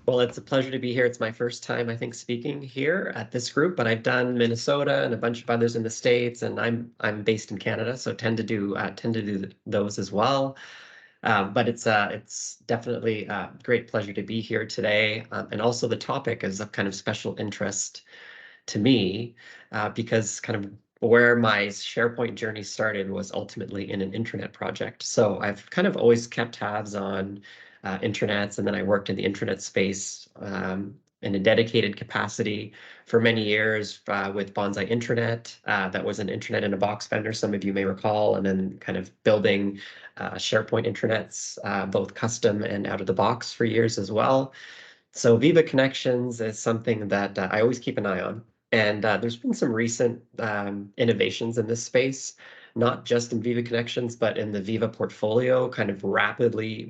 Well, it's a pleasure to be here. It's my first time, I think, speaking here at this group, but I've done Minnesota and a bunch of others in the States, and I'm based in Canada, so tend to do those as well. But it's definitely a great pleasure to be here today, and also the topic is of kind of special interest to me because kind of where my SharePoint journey started was ultimately in an intranet project. So I've kind of always kept tabs on intranets, and then I worked in the intranet space in a dedicated capacity for many years with Bonsai Intranet. That was an intranet in a box vendor, some of you may recall, and then kind of building SharePoint intranets, both custom and out of the box for years as well. So Viva Connections is something that I always keep an eye on. And there's been some recent innovations in this space, not just in Viva Connections, but in the Viva portfolio, kind of rapidly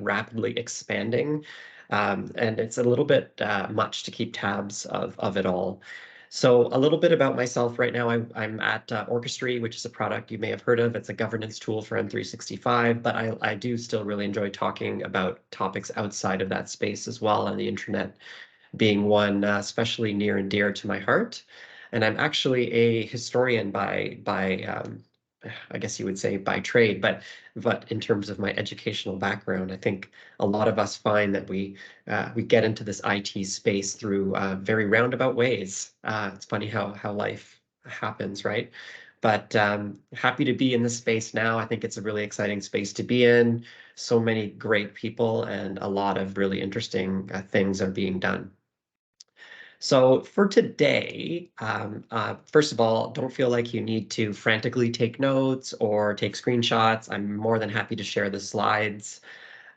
expanding. And it's a little bit much to keep tabs of it all. So a little bit about myself right now. I'm at Orchestry, which is a product you may have heard of. It's a governance tool for M365, but I do still really enjoy talking about topics outside of that space as well, and the internet being one especially near and dear to my heart. And I'm actually a historian by I guess you would say by trade, but in terms of my educational background, I think a lot of us find that we get into this IT space through very roundabout ways. It's funny how life happens, right? But happy to be in this space now. I think it's a really exciting space to be in. So many great people and a lot of really interesting things are being done. So for today, first of all, don't feel like you need to frantically take notes or take screenshots. I'm more than happy to share the slides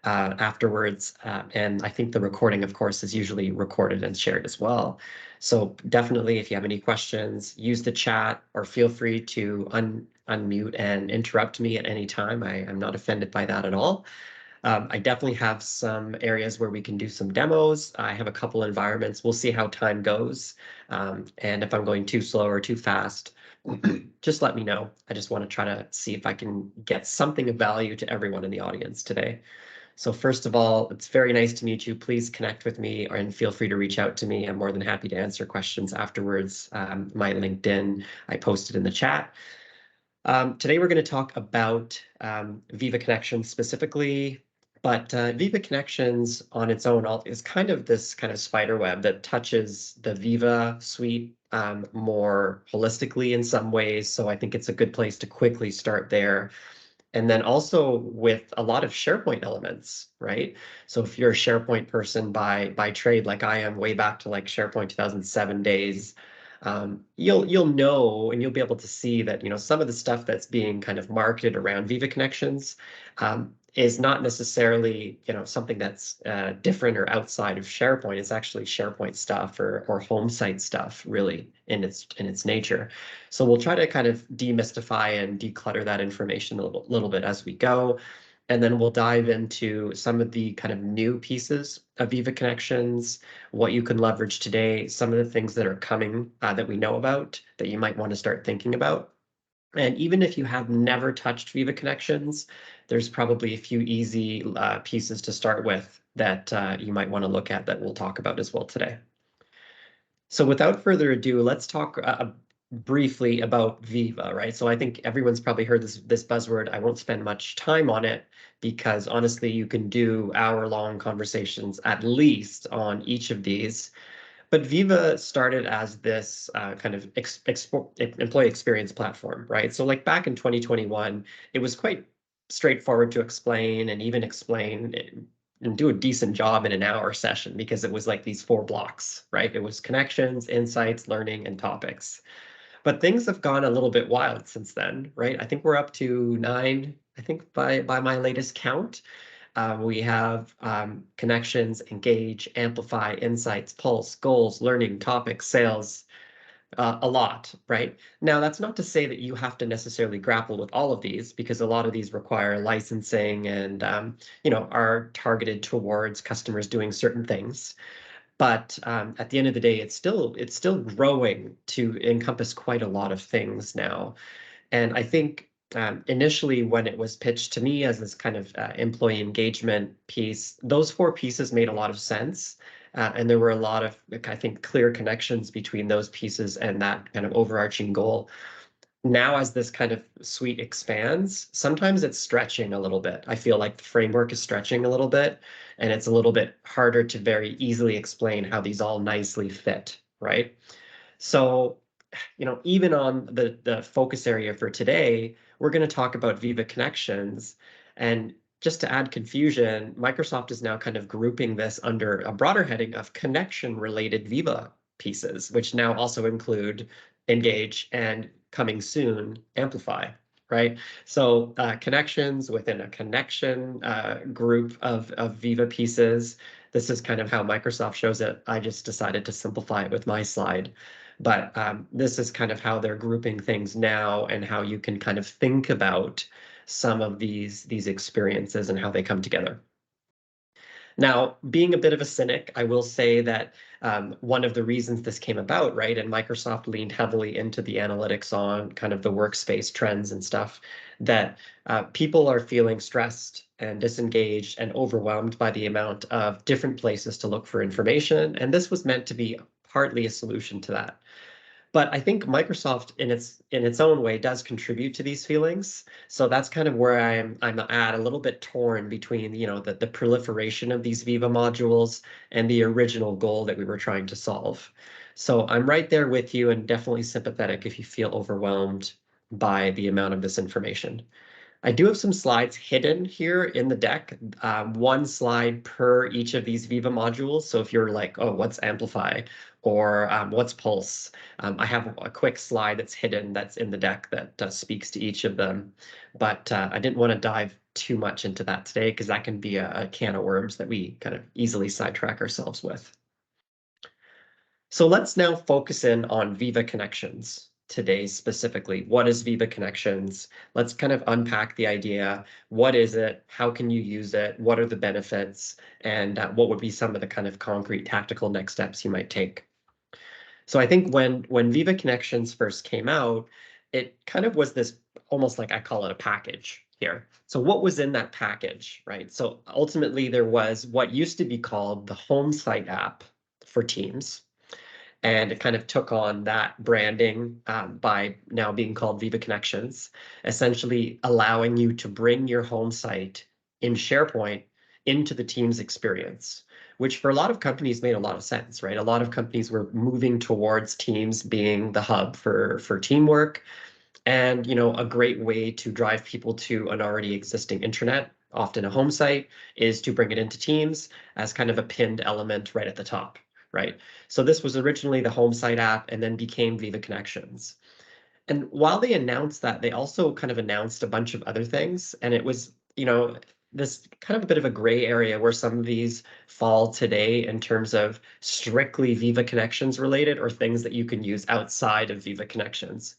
afterwards. And I think the recording, of course, is usually recorded and shared as well. So definitely, if you have any questions, use the chat or feel free to unmute and interrupt me at any time. I'm not offended by that at all. I definitely have some areas where we can do some demos. I have a couple environments. We'll see how time goes. And if I'm going too slow or too fast, just let me know. I just want to try to see if I can get something of value to everyone in the audience today. So first of all, it's very nice to meet you. Please connect with me and feel free to reach out to me. I'm more than happy to answer questions afterwards. My LinkedIn, I posted in the chat. Today we're going to talk about Viva Connections specifically, but Viva Connections on its own is kind of this kind of spider web that touches the Viva suite more holistically in some ways. So I think it's a good place to quickly start there. And then also with a lot of SharePoint elements, right? So if you're a SharePoint person by trade, like I am, way back to like SharePoint 2007 days, you'll know and you'll be able to see that some of the stuff that's being kind of marketed around Viva Connections is not necessarily something that's different or outside of SharePoint. It's actually SharePoint stuff or home site stuff, really, in its nature. So we'll try to kind of demystify and declutter that information a little bit as we go. And then we'll dive into some of the kind of new pieces of Viva Connections, what you can leverage today, some of the things that are coming that we know about that you might want to start thinking about. And even if you have never touched Viva Connections, there's probably a few easy pieces to start with that you might want to look at that we'll talk about as well today. So without further ado, let's talk briefly about Viva, right? So I think everyone's probably heard this buzzword. I won't spend much time on it because honestly, you can do hour-long conversations at least on each of these. But Viva started as this kind of employee experience platform, right? So like back in 2021, it was quite straightforward to explain and even explain and do a decent job in an hour session because it was like these 4 blocks, right? It was connections, insights, learning, and topics. But things have gone a little bit wild since then, right? I think we're up to 9, I think by my latest count. We have connections, engage, amplify, insights, pulse, goals, learning, topics, sales, a lot, right? Now, that's not to say that you have to necessarily grapple with all of these because a lot of these require licensing and, are targeted towards customers doing certain things. But at the end of the day, it's still growing to encompass quite a lot of things now. And I think initially when it was pitched to me as this kind of employee engagement piece, those 4 pieces made a lot of sense. And there were a lot of, I think, clear connections between those pieces and that kind of overarching goal. Now, as this kind of suite expands, sometimes it's stretching a little bit. I feel like the framework is stretching a little bit, and it's a little bit harder to very easily explain how these all nicely fit, right? So, even on the focus area for today, we're going to talk about Viva Connections. And just to add confusion, Microsoft is now kind of grouping this under a broader heading of connection-related Viva pieces, which now also include Engage and coming soon, Amplify, right? So connections within a connection group of Viva pieces. This is kind of how Microsoft shows it. I just decided to simplify it with my slide. But this is kind of how they're grouping things now and how you can kind of think about some of these experiences and how they come together. Now, being a bit of a cynic, I will say that one of the reasons this came about, right, and Microsoft leaned heavily into the analytics on kind of the workspace trends and stuff, that people are feeling stressed and disengaged and overwhelmed by the amount of different places to look for information. And this was meant to be partly a solution to that. But I think Microsoft, in its own way, does contribute to these feelings. So that's kind of where I'm at, a little bit torn between the proliferation of these Viva modules and the original goal that we were trying to solve. So I'm right there with you and definitely sympathetic if you feel overwhelmed by the amount of this information. I do have some slides hidden here in the deck, one slide per each of these Viva modules. So if you're like, oh, what's Amplify or what's Pulse? I have a quick slide that's hidden that's in the deck that speaks to each of them. But I didn't want to dive too much into that today because that can be a can of worms that we kind of easily sidetrack ourselves with. So let's now focus in on Viva Connections today specifically. What is Viva Connections? Let's kind of unpack the idea. What is it? How can you use it? What are the benefits? And what would be some of the kind of concrete tactical next steps you might take? So I think when Viva Connections first came out, it kind of was this almost like I call it a package here. So what was in that package, right? So ultimately there was what used to be called the home site app for Teams. And it kind of took on that branding by now being called Viva Connections, essentially allowing you to bring your home site in SharePoint into the Teams experience, which for a lot of companies made a lot of sense, right? A lot of companies were moving towards Teams being the hub for teamwork, and a great way to drive people to an already existing intranet, often a home site, is to bring it into Teams as kind of a pinned element right at the top, right? So this was originally the home site app and then became Viva Connections. And while they announced that, they also kind of announced a bunch of other things. And it was, this kind of a bit of a gray area where some of these fall today in terms of strictly Viva Connections related or things that you can use outside of Viva Connections.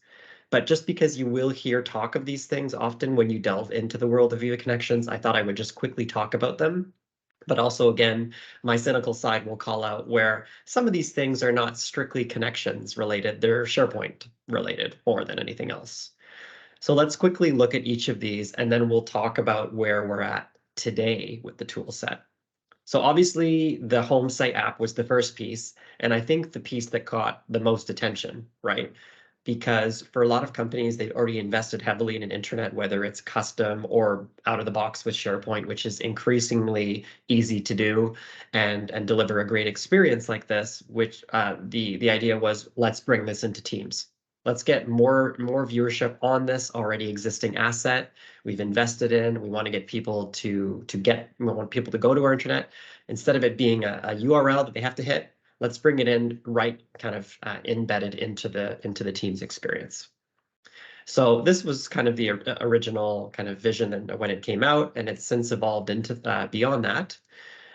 But just because you will hear talk of these things often when you delve into the world of Viva Connections, I thought I would just quickly talk about them. But also, again, my cynical side will call out where some of these things are not strictly connections related, they're SharePoint related more than anything else. So let's quickly look at each of these, and then we'll talk about where we're at today with the tool set. So obviously, the home site app was the first piece, and I think the piece that caught the most attention, right? Because for a lot of companies, they've already invested heavily in an intranet, whether it's custom or out of the box with SharePoint, which is increasingly easy to do and deliver a great experience like this, which the idea was, let's bring this into Teams. Let's get more viewership on this already existing asset we've invested in. We want to get people we want people to go to our intranet. Instead of it being a URL that they have to hit, let's bring it in right kind of embedded into the Teams experience. So this was kind of the original kind of vision when it came out, and it's since evolved into beyond that.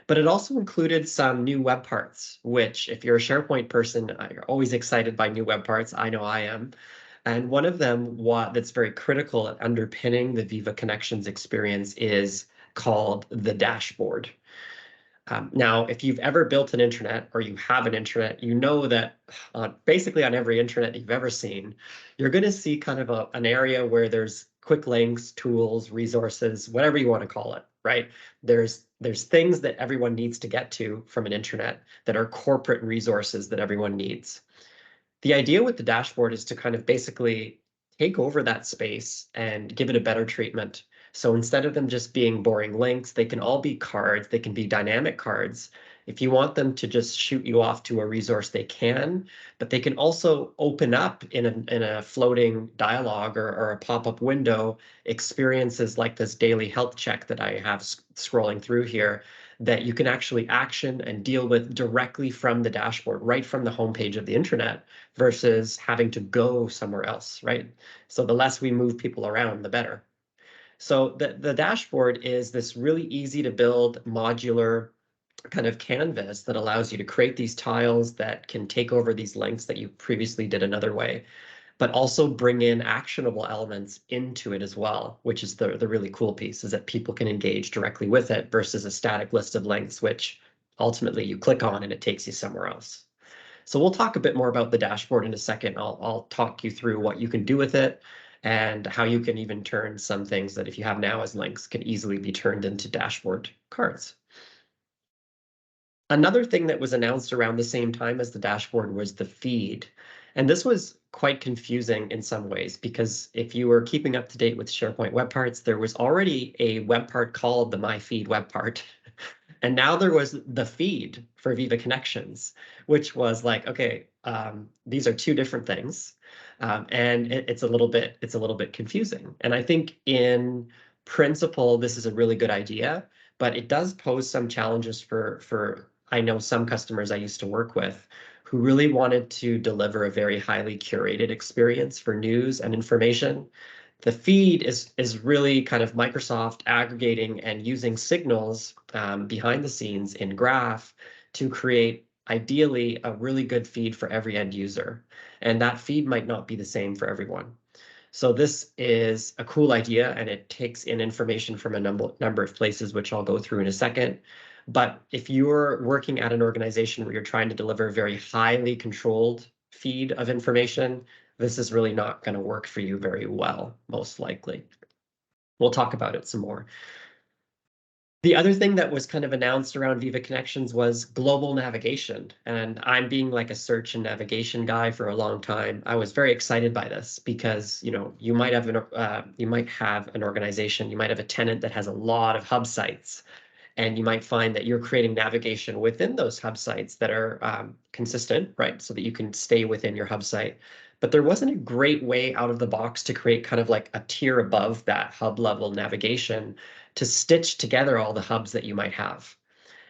But it also included some new web parts, which if you're a SharePoint person, you're always excited by new web parts. I know I am. And one of them that's very critical at underpinning the Viva Connections experience is called the dashboard. Now, if you've ever built an intranet or you have an intranet, you know that basically on every intranet you've ever seen, you're going to see kind of an area where there's quick links, tools, resources, whatever you want to call it, right? There's things that everyone needs to get to from an intranet that are corporate resources that everyone needs. The idea with the dashboard is to kind of basically take over that space and give it a better treatment. So instead of them just being boring links, they can all be cards. They can be dynamic cards. If you want them to just shoot you off to a resource, they can, but they can also open up in a floating dialogue or a pop-up window experiences like this daily health check that I have scrolling through here that you can actually action and deal with directly from the dashboard, right from the homepage of the intranet, versus having to go somewhere else, right? So the less we move people around, the better. So the dashboard is this really easy to build modular kind of canvas that allows you to create these tiles that can take over these links that you previously did another way, but also bring in actionable elements into it as well, which is the really cool piece, is that people can engage directly with it versus a static list of links, which ultimately you click on and it takes you somewhere else. So we'll talk a bit more about the dashboard in a second. I'll talk you through what you can do with it and how you can even turn some things that if you have now as links can easily be turned into dashboard cards. Another thing that was announced around the same time as the dashboard was the feed. And this was quite confusing in some ways because if you were keeping up to date with SharePoint web parts, there was already a web part called the My Feed web part. And now there was the feed for Viva Connections, which was like, okay, these are two different things, and it's a little bit confusing. And I think in principle, this is a really good idea, but it does pose some challenges for I know some customers I used to work with who really wanted to deliver a very highly curated experience for news and information. The feed is really kind of Microsoft aggregating and using signals behind the scenes in Graph to create ideally a really good feed for every end user. And that feed might not be the same for everyone. So this is a cool idea, and it takes in information from a number of places, which I'll go through in a second. But if you're working at an organization where you're trying to deliver a very highly controlled feed of information, this is really not going to work for you very well, most likely. We'll talk about it some more. The other thing that was kind of announced around Viva Connections was global navigation. And I'm being like a search and navigation guy for a long time. I was very excited by this because, you know, you might have an organization, you might have a tenant that has a lot of hub sites, and you might find that you're creating navigation within those hub sites that are consistent, right? So that you can stay within your hub site. But there wasn't a great way out of the box to create kind of like a tier above that hub level navigation to stitch together all the hubs that you might have.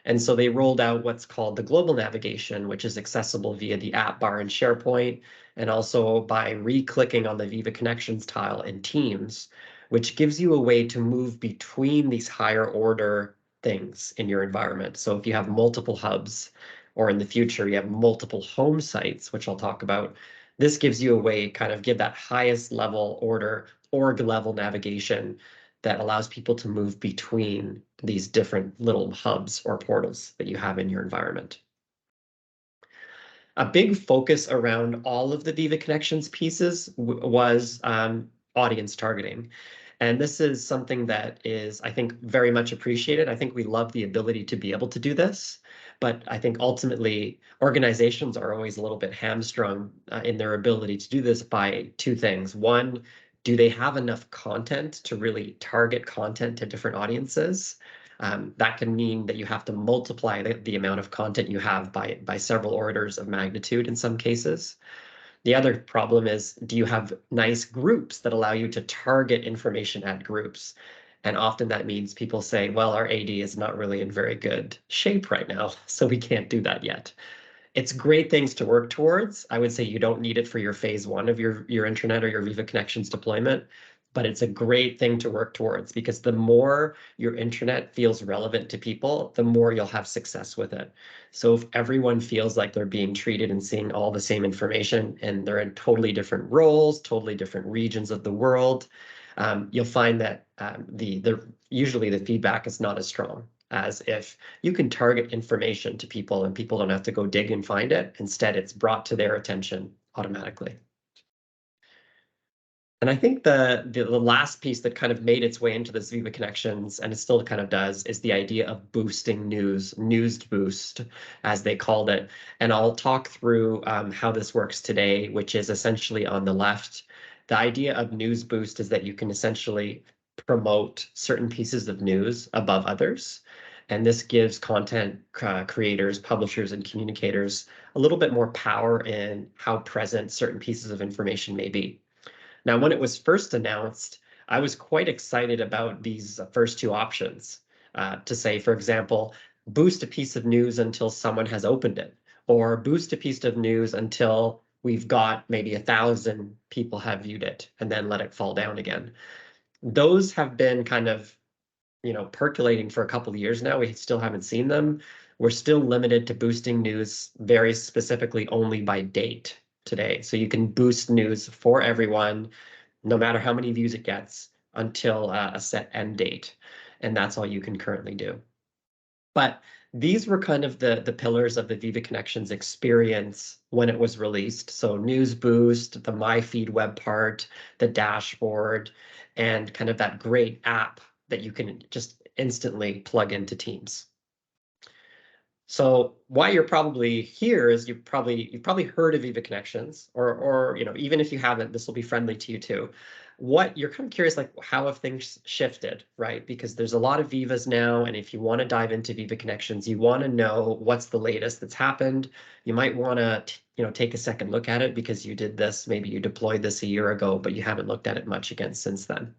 And so they rolled out what's called the global navigation, which is accessible via the app bar in SharePoint and also by re-clicking on the Viva Connections tile in Teams, which gives you a way to move between these higher order things in your environment. So if you have multiple hubs, or in the future you have multiple home sites, which I'll talk about, this gives you a way kind of give that highest level order, org level navigation that allows people to move between these different little hubs or portals that you have in your environment. A big focus around all of the Viva Connections pieces was audience targeting. And this is something that is, I think, very much appreciated. I think we love the ability to be able to do this. But I think ultimately organizations are always a little bit hamstrung in their ability to do this by two things. One, do they have enough content to really target content to different audiences? That can mean that you have to multiply the amount of content you have by several orders of magnitude in some cases. The other problem is, do you have nice groups that allow you to target information at groups? And often that means people say, well, our AD is not really in very good shape right now, so we can't do that yet. It's great things to work towards. I would say you don't need it for your phase one of your intranet or your Viva Connections deployment, but it's a great thing to work towards because the more your intranet feels relevant to people, the more you'll have success with it. So if everyone feels like they're being treated and seeing all the same information and they're in totally different roles, totally different regions of the world, you'll find that usually the feedback is not as strong as if you can target information to people and people don't have to go dig and find it. Instead, it's brought to their attention automatically. And I think the last piece that kind of made its way into this Viva Connections, and it still kind of does, is the idea of boosting news boost, as they called it. And I'll talk through how this works today, which is essentially on the left. The idea of news boost is that you can essentially promote certain pieces of news above others. And this gives content creators, publishers, and communicators a little bit more power in how present certain pieces of information may be. Now, when it was first announced, I was quite excited about these first two options to say, for example, boost a piece of news until someone has opened it, or boost a piece of news until we've got maybe 1,000 people have viewed it, and then let it fall down again. Those have been kind of, percolating for a couple of years now. We still haven't seen them. We're still limited to boosting news very specifically only by date today. So you can boost news for everyone, no matter how many views it gets, until a set end date. And that's all you can currently do. But these were kind of the pillars of the Viva Connections experience when it was released. So News Boost, the My Feed web part, the dashboard, and kind of that great app that you can just instantly plug into Teams. So why you're probably here is you've probably heard of Viva Connections, or even if you haven't, this will be friendly to you too. What you're kind of curious, like, how have things shifted, right? Because there's a lot of Vivas now, and if you want to dive into Viva Connections, you want to know what's the latest that's happened. You might want to take a second look at it because you did this, maybe you deployed this a year ago, but you haven't looked at it much again since then.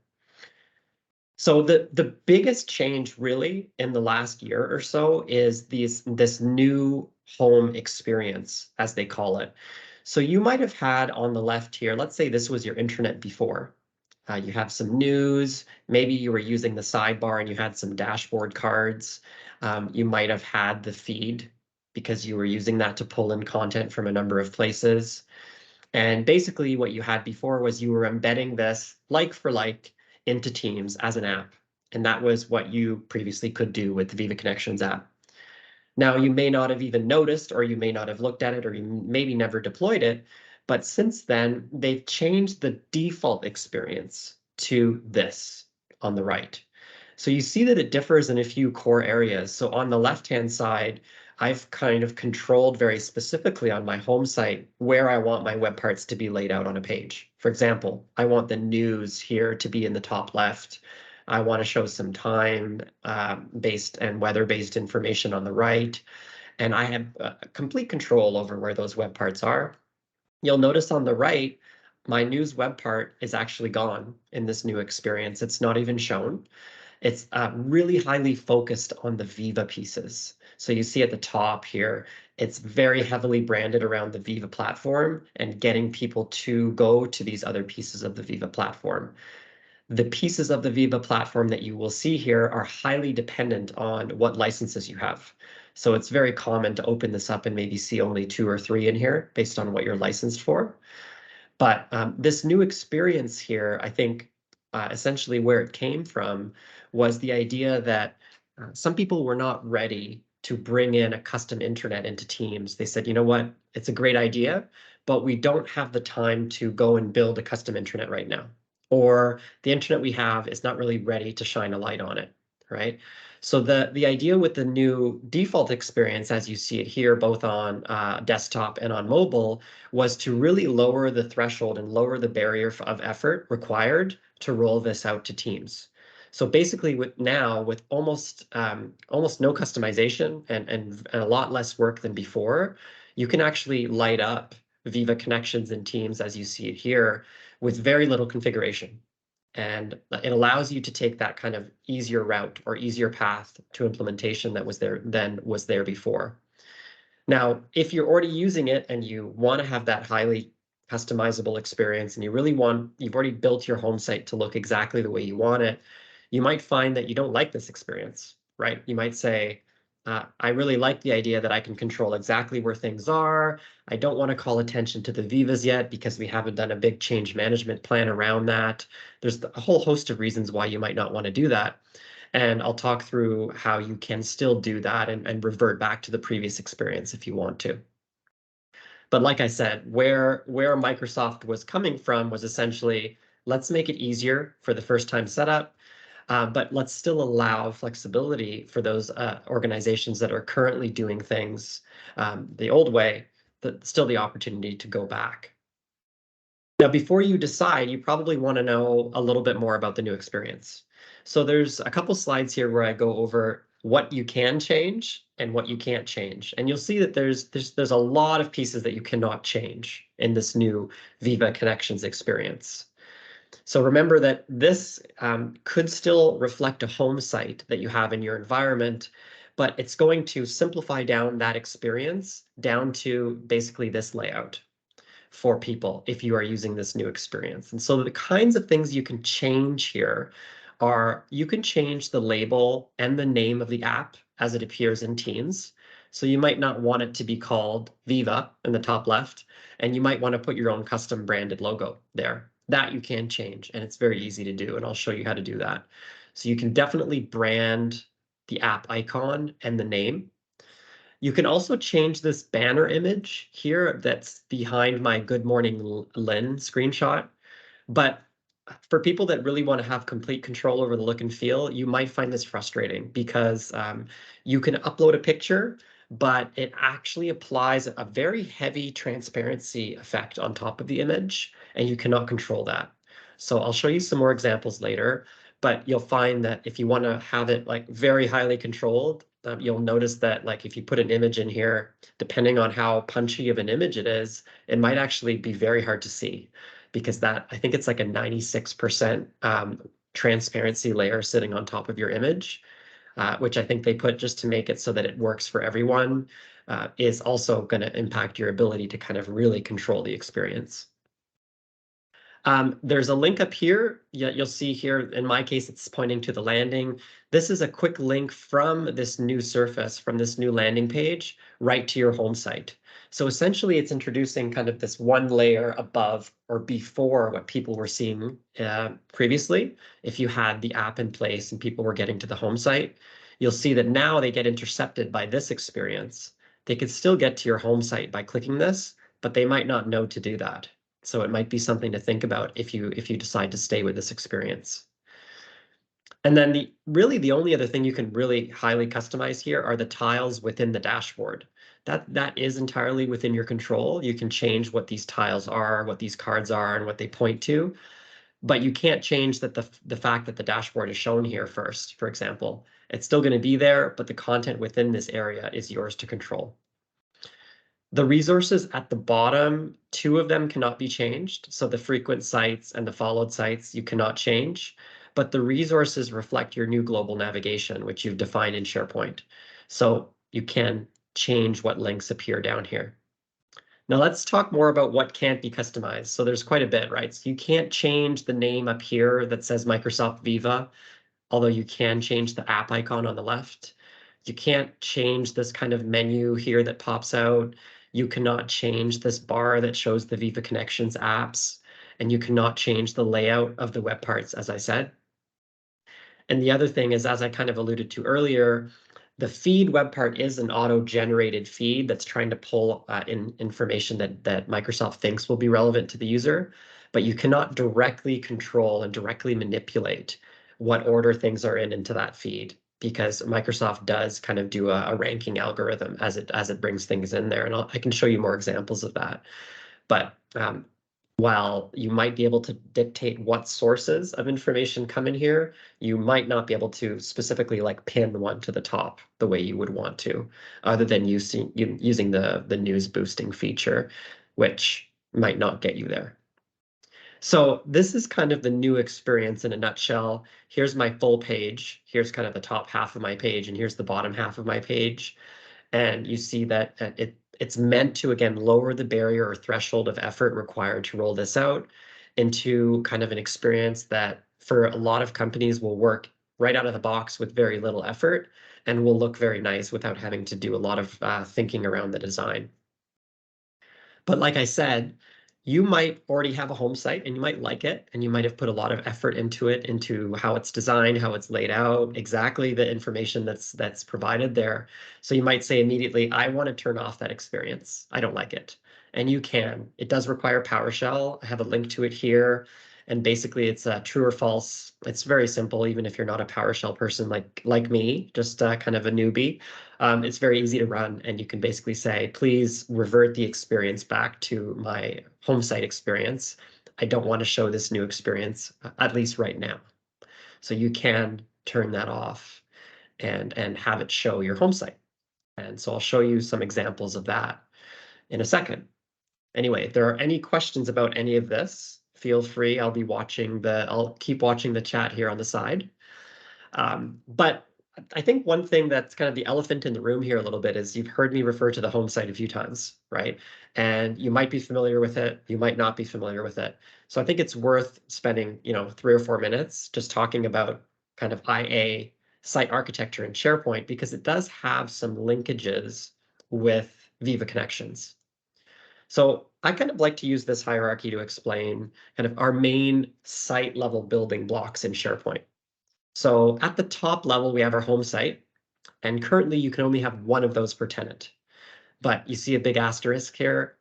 So the biggest change really in the last year or so is this new home experience, as they call it. So you might have had on the left here, let's say this was your intranet before. You have some news, maybe you were using the sidebar and you had some dashboard cards. You might have had the feed because you were using that to pull in content from a number of places. And basically what you had before was you were embedding this like for like into Teams as an app. And that was what you previously could do with the Viva Connections app. Now, you may not have even noticed, or you may not have looked at it, or you maybe never deployed it. But since then, they've changed the default experience to this on the right. So you see that it differs in a few core areas. So on the left-hand side, I've kind of controlled very specifically on my home site where I want my web parts to be laid out on a page. For example, I want the news here to be in the top left. I want to show some time-based and weather-based information on the right. And I have complete control over where those web parts are. You'll notice on the right, my news web part is actually gone in this new experience. It's not even shown. It's really highly focused on the Viva pieces. So you see at the top here, it's very heavily branded around the Viva platform and getting people to go to these other pieces of the Viva platform. The pieces of the Viva platform that you will see here are highly dependent on what licenses you have. So it's very common to open this up and maybe see only 2 or 3 in here based on what you're licensed for. But this new experience here, I think essentially where it came from was the idea that some people were not ready to bring in a custom intranet into Teams. They said, you know what, it's a great idea, but we don't have the time to go and build a custom intranet right now. Or the internet we have is not really ready to shine a light on it, right? So the idea with the new default experience, as you see it here, both on desktop and on mobile, was to really lower the threshold and lower the barrier of effort required to roll this out to Teams. So basically, with almost no customization and a lot less work than before, you can actually light up Viva Connections in Teams, as you see it here, with very little configuration. And it allows you to take that kind of easier route or easier path to implementation that was there before. Now, if you're already using it and you want to have that highly customizable experience and you've already built your home site to look exactly the way you want it, you might find that you don't like this experience, right? You might say, I really like the idea that I can control exactly where things are. I don't want to call attention to the Vivas yet because we haven't done a big change management plan around that. There's a whole host of reasons why you might not want to do that. And I'll talk through how you can still do that and revert back to the previous experience if you want to. But like I said, where Microsoft was coming from was essentially Let's make it easier for the first time setup, but let's still allow flexibility for those organizations that are currently doing things the old way, still the opportunity to go back. Now, before you decide, you probably want to know a little bit more about the new experience. So there's a couple slides here where I go over what you can change and what you can't change. And you'll see that there's a lot of pieces that you cannot change in this new Viva Connections experience. So remember that this could still reflect a home site that you have in your environment, but it's going to simplify down that experience down to basically this layout for people if you are using this new experience. And so the kinds of things you can change here are you can change the label and the name of the app as it appears in Teams. So you might not want it to be called Viva in the top left, and you might want to put your own custom branded logo there. That you can change, and it's very easy to do, and I'll show you how to do that. So you can definitely brand the app icon and the name. You can also change this banner image here that's behind my Good Morning Lynn screenshot. But for people that really want to have complete control over the look and feel, you might find this frustrating because you can upload a picture, but it actually applies a very heavy transparency effect on top of the image, and you cannot control that. So I'll show you some more examples later, but you'll find that if you want to have it like very highly controlled, you'll notice that like if you put an image in here, depending on how punchy of an image it is, it might actually be very hard to see because that I think it's like a 96% transparency layer sitting on top of your image, which I think they put just to make it so that it works for everyone, is also going to impact your ability to kind of really control the experience. There's a link up here. You'll see here, in my case, it's pointing to the landing. This is a quick link from this new surface, from this new landing page, right to your home site. So essentially, it's introducing kind of this one layer above or before what people were seeing previously. If you had the app in place and people were getting to the home site, you'll see that now they get intercepted by this experience. They could still get to your home site by clicking this, but they might not know to do that. So it might be something to think about if you decide to stay with this experience. And then really the only other thing you can really highly customize here are the tiles within the dashboard. That is entirely within your control. You can change what these tiles are, what these cards are, and what they point to. But you can't change that the fact that the dashboard is shown here first, for example. It's still going to be there, but the content within this area is yours to control. The resources at the bottom, 2 of them cannot be changed. So the frequent sites and the followed sites you cannot change, but the resources reflect your new global navigation, which you've defined in SharePoint. So you can change what links appear down here. Now let's talk more about what can't be customized. So there's quite a bit, right? So you can't change the name up here that says Microsoft Viva, although you can change the app icon on the left. You can't change this kind of menu here that pops out. You cannot change this bar that shows the Viva Connections apps, and you cannot change the layout of the web parts, as I said. And the other thing is, as I kind of alluded to earlier, the feed web part is an auto-generated feed that's trying to pull in information that Microsoft thinks will be relevant to the user, but you cannot directly control and directly manipulate what order things are into that feed, because Microsoft does kind of do a ranking algorithm as it brings things in there, and I can show you more examples of that. But while you might be able to dictate what sources of information come in here, you might not be able to specifically like pin one to the top the way you would want to, other than using the news boosting feature, which might not get you there. So this is kind of the new experience in a nutshell. Here's my full page. Here's kind of the top half of my page, and here's the bottom half of my page. And you see that it's meant to, again, lower the barrier or threshold of effort required to roll this out into kind of an experience that for a lot of companies will work right out of the box with very little effort and will look very nice without having to do a lot of thinking around the design. But like I said, you might already have a home site and you might like it, and you might have put a lot of effort into it, into how it's designed, how it's laid out, exactly the information that's provided there. So you might say immediately, I want to turn off that experience. I don't like it. And you can. It does require PowerShell. I have a link to it here. And basically it's a true or false. It's very simple, even if you're not a PowerShell person like me, just kind of a newbie. It's very easy to run, and you can basically say, please revert the experience back to my home site experience. I don't want to show this new experience, at least right now. So you can turn that off and have it show your home site. And so I'll show you some examples of that in a second. Anyway, if there are any questions about any of this, feel free. I'll keep watching the chat here on the side. But I think one thing that's kind of the elephant in the room here a little bit is you've heard me refer to the home site a few times, right? And you might be familiar with it, you might not be familiar with it. So I think it's worth spending, 3 or 4 minutes just talking about kind of IA site architecture in SharePoint, because it does have some linkages with Viva Connections. So I kind of like to use this hierarchy to explain kind of our main site level building blocks in SharePoint. So at the top level, we have our home site, and currently you can only have one of those per tenant. But you see a big asterisk here.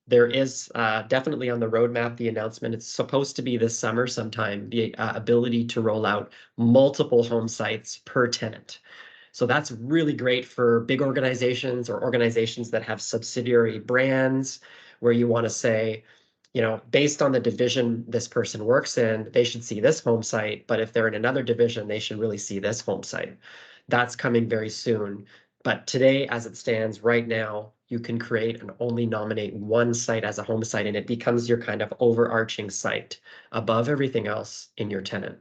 There is definitely on the roadmap, the announcement, it's supposed to be this summer sometime, the ability to roll out multiple home sites per tenant. So that's really great for big organizations or organizations that have subsidiary brands, where you want to say, based on the division this person works in, they should see this home site. But if they're in another division, they should really see this home site. That's coming very soon. But today, as it stands right now, you can create and only nominate one site as a home site, and it becomes your kind of overarching site above everything else in your tenant.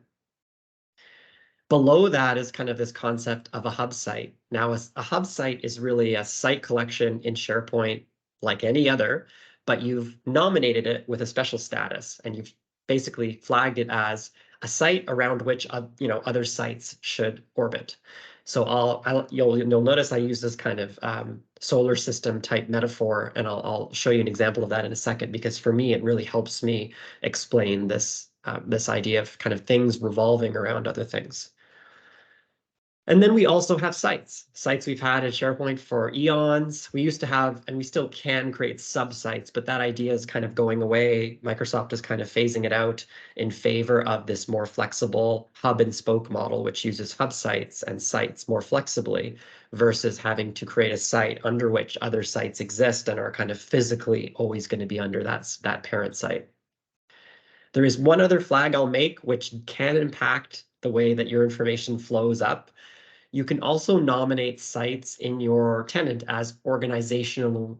Below that is kind of this concept of a hub site. Now, a hub site is really a site collection in SharePoint like any other, but you've nominated it with a special status, and you've basically flagged it as a site around which other sites should orbit. So you'll notice I use this kind of solar system type metaphor, and I'll show you an example of that in a second, because for me it really helps me explain this idea of kind of things revolving around other things. And then we also have sites we've had at SharePoint for eons. We used to have, and we still can create sub-sites, but that idea is kind of going away. Microsoft is kind of phasing it out in favor of this more flexible hub and spoke model, which uses hub sites and sites more flexibly versus having to create a site under which other sites exist and are kind of physically always going to be under that parent site. There is one other flag I'll make, which can impact the way that your information flows up. You can also nominate sites in your tenant as organizational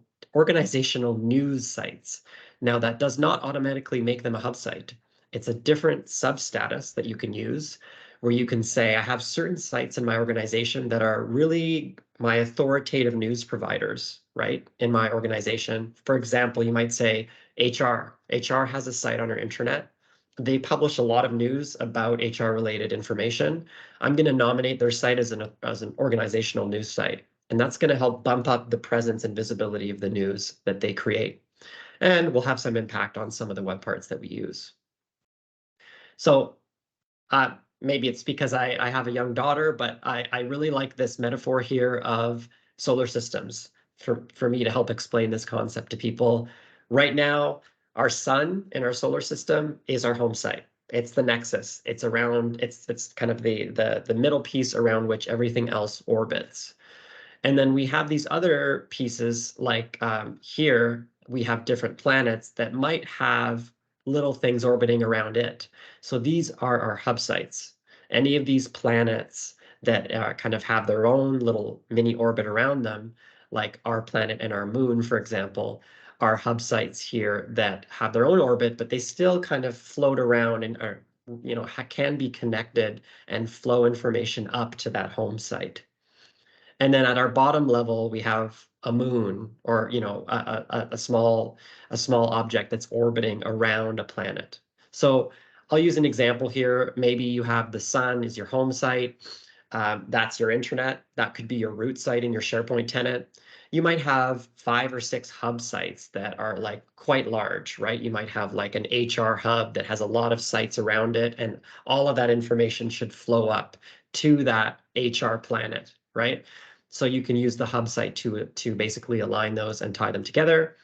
news sites. Now, that does not automatically make them a hub site. It's a different substatus that you can use, where you can say, I have certain sites in my organization that are really my authoritative news providers, right, in my organization. For example, you might say HR. HR has a site on our intranet. They publish a lot of news about HR related information. I'm going to nominate their site as an organizational news site. And that's going to help bump up the presence and visibility of the news that they create. And will have some impact on some of the web parts that we use. So maybe it's because I have a young daughter, but I really like this metaphor here of solar systems for me to help explain this concept to people. Right now, our sun in our solar system is our home site. It's the nexus. It's kind of the middle piece around which everything else orbits. And then we have these other pieces, like here, we have different planets that might have little things orbiting around it. So these are our hub sites. Any of these planets that kind of have their own little mini orbit around them, like our planet and our moon, for example, are hub sites here that have their own orbit, but they still kind of float around and are, can be connected and flow information up to that home site. And then at our bottom level, we have a moon, or a small object that's orbiting around a planet. So I'll use an example here. Maybe you have the sun is your home site. That's your intranet. That could be your root site in your SharePoint tenant. You might have 5 or 6 hub sites that are like quite large, right? You might have like an HR hub that has a lot of sites around it, and all of that information should flow up to that HR planet, right? So you can use the hub site to basically align those and tie them together.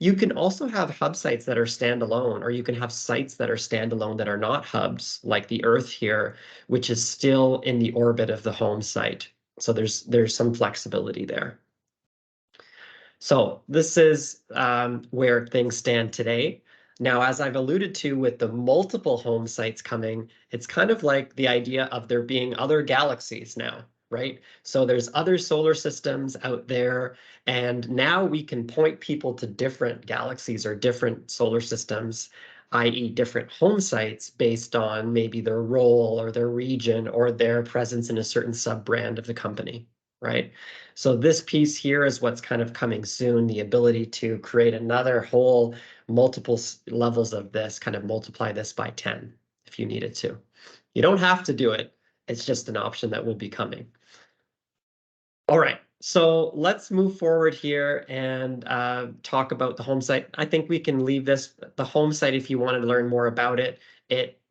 You can also have hub sites that are standalone, or you can have sites that are standalone that are not hubs, like the Earth here, which is still in the orbit of the home site. So there's some flexibility there. So this is where things stand today. Now, as I've alluded to with the multiple home sites coming, it's kind of like the idea of there being other galaxies now, right? So there's other solar systems out there, and now we can point people to different galaxies or different solar systems, i.e. different home sites based on maybe their role or their region or their presence in a certain sub-brand of the company, right? So this piece here is what's kind of coming soon, the ability to create another whole multiple levels of this, kind of multiply this by 10 if you needed to. You don't have to do it. It's just an option that will be coming. All right, so let's move forward here and talk about the home site. I think we can leave the home site if you wanted to learn more about it.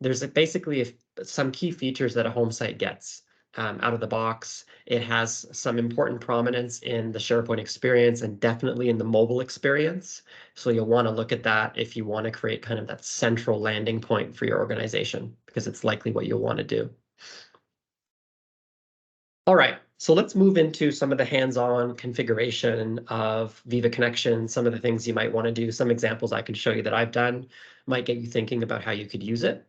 There's basically some key features that a home site gets. Out of the box. It has some important prominence in the SharePoint experience and definitely in the mobile experience. So you'll want to look at that if you want to create kind of that central landing point for your organization, because it's likely what you'll want to do. All right, so let's move into some of the hands-on configuration of Viva Connections, some of the things you might want to do, some examples I can show you that I've done, might get you thinking about how you could use it.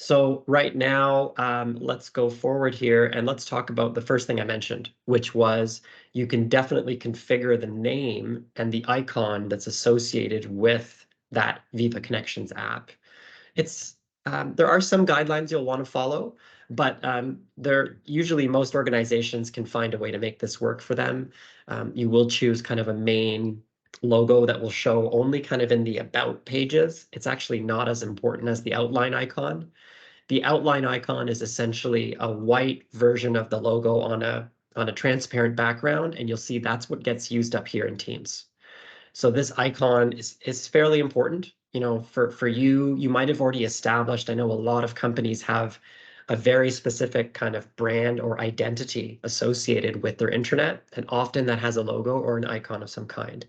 So right now, let's go forward here and let's talk about the first thing I mentioned, which was you can definitely configure the name and the icon that's associated with that Viva Connections app. There are some guidelines you'll want to follow, but usually most organizations can find a way to make this work for them. You will choose kind of a main logo that will show only kind of in the about pages. It's actually not as important as the outline icon. The outline icon is essentially a white version of the logo on a transparent background, and you'll see that's what gets used up here in Teams. So this icon is fairly important. You know, for you, you might have already established, I know a lot of companies have a very specific kind of brand or identity associated with their intranet, and often that has a logo or an icon of some kind.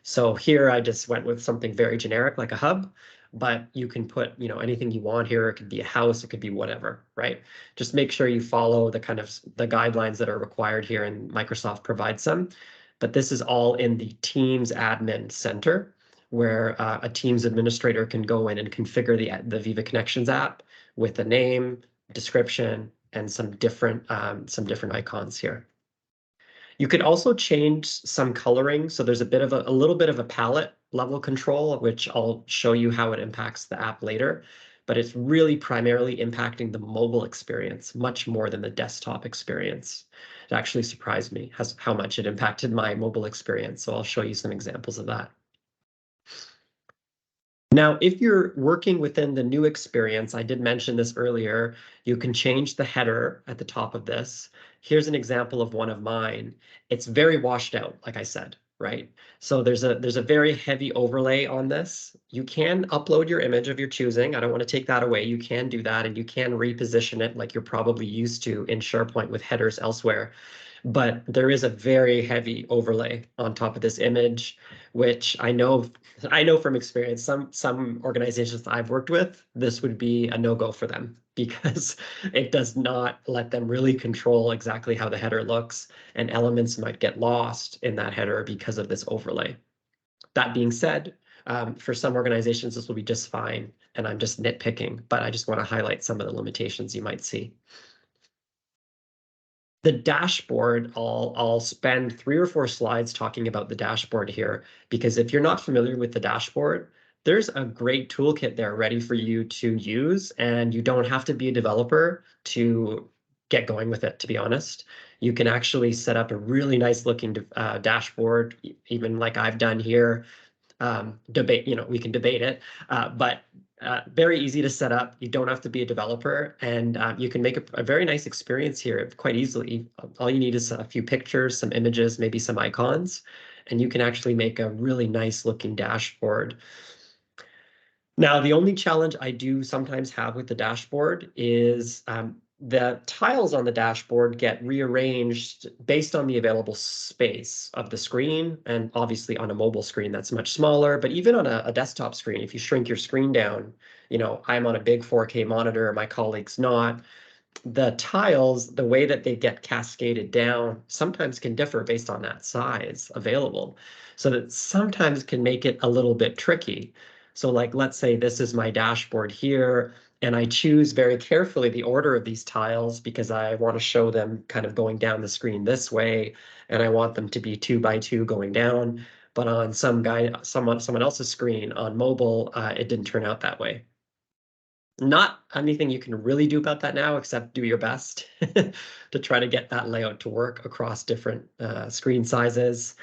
So here I just went with something very generic like a hub, but you can put, you know, anything you want here. It could be a house, it could be whatever, right? Just make sure you follow the kind of the guidelines that are required here, and Microsoft provides some. But this is all in the Teams admin center, where a Teams administrator can go in and configure the Viva Connections app with a name, description, and some different icons here. You could also change some coloring. So there's a little bit of a palette level control, which I'll show you how it impacts the app later. But it's really primarily impacting the mobile experience much more than the desktop experience. It actually surprised me how much it impacted my mobile experience. So I'll show you some examples of that. Now, if you're working within the new experience, I did mention this earlier, you can change the header at the top of this. Here's an example of one of mine. It's very washed out, like I said, right? So there's a very heavy overlay on this. You can upload your image of your choosing. I don't want to take that away. You can do that, and you can reposition it like you're probably used to in SharePoint with headers elsewhere. But there is a very heavy overlay on top of this image, which I know from experience, some organizations I've worked with, this would be a no-go for them because it does not let them really control exactly how the header looks, and elements might get lost in that header because of this overlay. That being said, for some organizations, this will be just fine, and I'm just nitpicking, but I just want to highlight some of the limitations you might see. The dashboard, I'll spend 3 or 4 slides talking about the dashboard here, because if you're not familiar with the dashboard, there's a great toolkit there ready for you to use, and you don't have to be a developer to get going with it, to be honest. You can actually set up a really nice looking dashboard, even like I've done here. We can debate it, but very easy to set up. You don't have to be a developer, and you can make a very nice experience here quite easily. All you need is a few pictures, some images, maybe some icons, and you can actually make a really nice looking dashboard. Now, the only challenge I do sometimes have with the dashboard is the tiles on the dashboard get rearranged based on the available space of the screen. And obviously on a mobile screen, that's much smaller, but even on a desktop screen, if you shrink your screen down, I'm on a big 4K monitor, my colleague's not. The tiles, the way that they get cascaded down sometimes can differ based on that size available. So that sometimes can make it a little bit tricky. So like, let's say this is my dashboard here, and I choose very carefully the order of these tiles because I want to show them kind of going down the screen this way, and I want them to be 2 by 2 going down. But on someone else's screen on mobile, it didn't turn out that way. Not anything you can really do about that now, except do your best to try to get that layout to work across different screen sizes.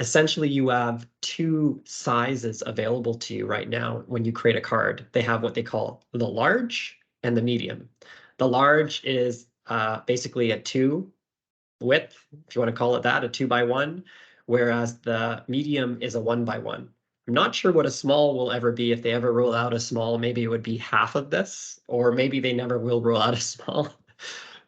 Essentially, you have two sizes available to you right now when you create a card. They have what they call the large and the medium. The large is basically a 2 width, if you want to call it that, a 2 by 1, whereas the medium is a 1 by 1. I'm not sure what a small will ever be. If they ever roll out a small, maybe it would be half of this, or maybe they never will roll out a small.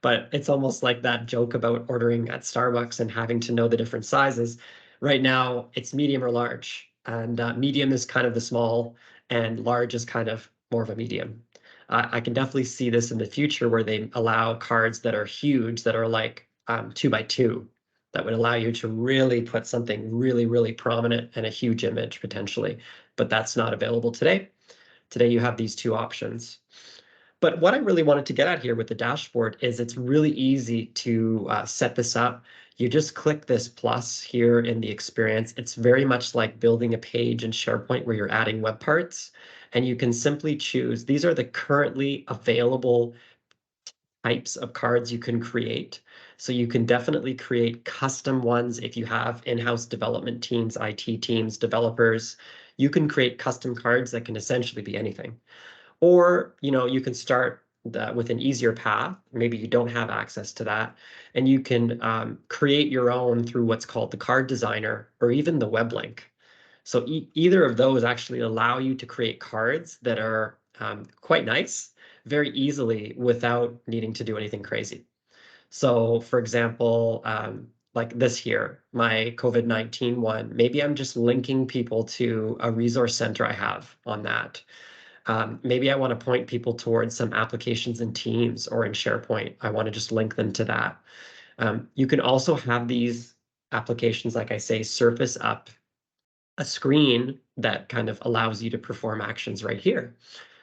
But it's almost like that joke about ordering at Starbucks and having to know the different sizes. Right now, it's medium or large, and medium is kind of the small, and large is kind of more of a medium. I can definitely see this in the future where they allow cards that are huge, that are like 2 by 2, that would allow you to really put something really, really prominent and a huge image potentially, but that's not available today. Today you have these two options. But what I really wanted to get at here with the dashboard is it's really easy to set this up. You just click this plus here in the experience. It's very much like building a page in SharePoint where you're adding web parts, and you can simply choose. These are the currently available types of cards you can create. So you can definitely create custom ones if you have in-house development teams, IT teams, developers. You can create custom cards that can essentially be anything. Or, you can start with an easier path. Maybe you don't have access to that, and you can create your own through what's called the card designer or even the web link. So either of those actually allow you to create cards that are quite nice very easily without needing to do anything crazy. So for example, like this here, my COVID-19 one, maybe I'm just linking people to a resource center I have on that. Maybe I want to point people towards some applications in Teams or in SharePoint. I want to just link them to that. You can also have these applications, like I say, surface up a screen that kind of allows you to perform actions right here.